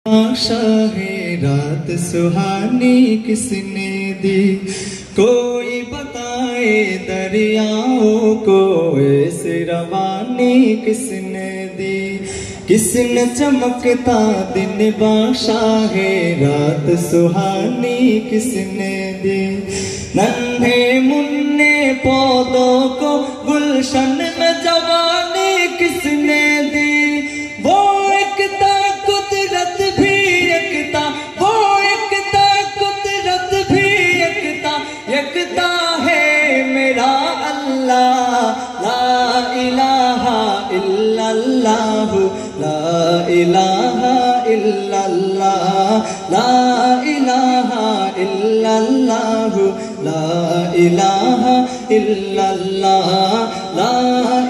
शाहे रात सुहानी किसने दी, कोई बताए दरियाओं को ऐसे रवानी किसने दी। किसने चमकता दिन बाशाहे रात सुहानी किसने दी। नन्हे मुन्ने पौधों को गुलशन में जवानी किसने दी। वो एकता कुदरत भी एकता, वो एकता कुदरत भी एकता, एकता है मेरा अल्लाह। ला इलाहा इल्लल्लाह, ला इलाहा इल्लल्लाह, ला इलाहा इल्लल्लाह, ला इलाहा इल्लल्लाह, ला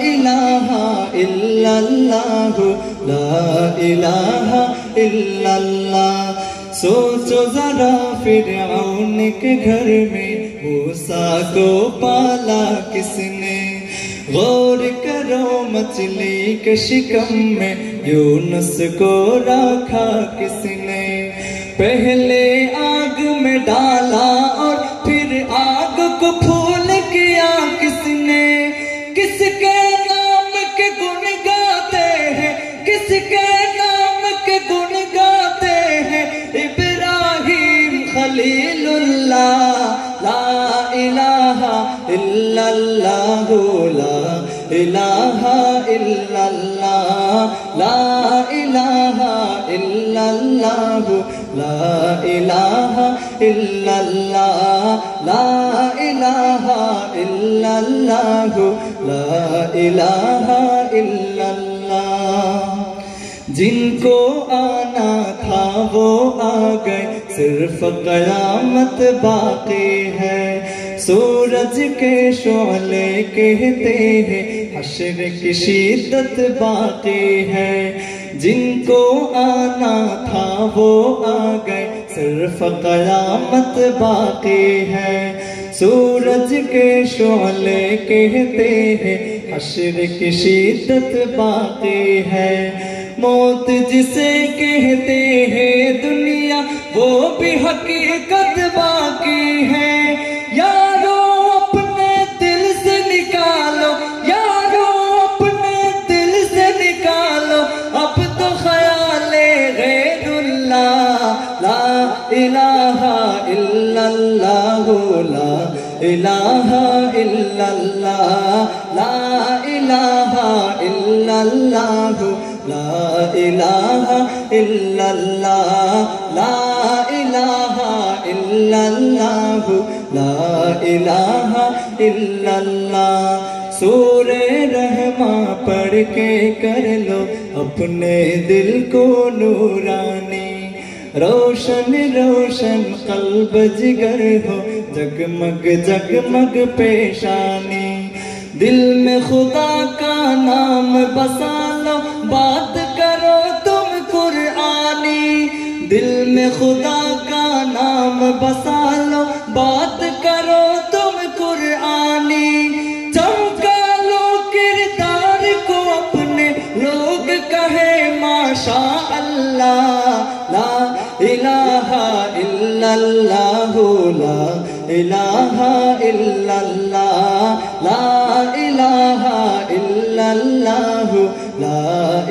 इलाहा इल्लल्लाह, ला इलाहा इल्लल्लाह। सोचो जरा फिरऔन के घर में मूसा को पाला किसने। गौर करो मछली के शिकम में यूनुस को रखा किसने। पहले आग में डाला और फिर आग को फूल किया किसने। किसके नाम के गुण गाते हैं, किसके नाम के गुण गाते हैं। इब्राहिम खलीलुल्लाह, ला इलाहा इल्लल्लाह, ला इलाहा इल्लल्लाह, ला इलाहा इल्लल्लाह, ला इलाहा इल्लल्लाह, ला इलाहा इल्लल्लाह, ला इलाहा इल्लल्लाह। जिनको आना था वो आ गए, सिर्फ क़यामत बाकी है। सूरज के शोले कहते हैं हश्र की शिद्दत बाकी है। जिनको आना था वो आ गए, सिर्फ क़यामत बाकी है। सूरज के शोले कहते हैं हश्र की शिद्दत बाकी है। मौत जिसे कहते हैं दुनिया, वो भी हकीकत बाकी है। यारो अपने दिल से निकालो, यारो अपने दिल से निकालो, अब तो ख्याले गैरुल्लाह। ला इलाहा इल्लल्लाह, ला इलाहा इल्लल्लाह, ला इलाहा इल्लल्लाह, ला इलाहा इल्लल्लाह, ला इलाहा इल्लल्लाह, ला इलाहा इल्लल्लाह। सूरे रहमा पढ़ के कर लो अपने दिल को नूरानी। रोशन रोशन कल्ब जिगर हो, जगमग जगमग पेशानी। दिल में खुदा का नाम बसा लो, बात करो तुम कुरआनी। दिल में खुदा का नाम बसा लो, बात करो तुम कुरआनी। चमका लो किरदार को अपने, लोग कहे माशा अल्लाह। ला इलाहा इल्लल्लाह, ला इलाहा इल्लल्लाह, ला इलाहा इल्लल्लाह, ला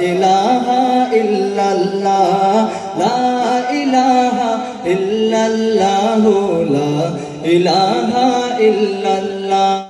इलाहा इल्लल्लाह, ला इलाहा इल्लल्लाह, ला इलाहा इल्लल्लाह।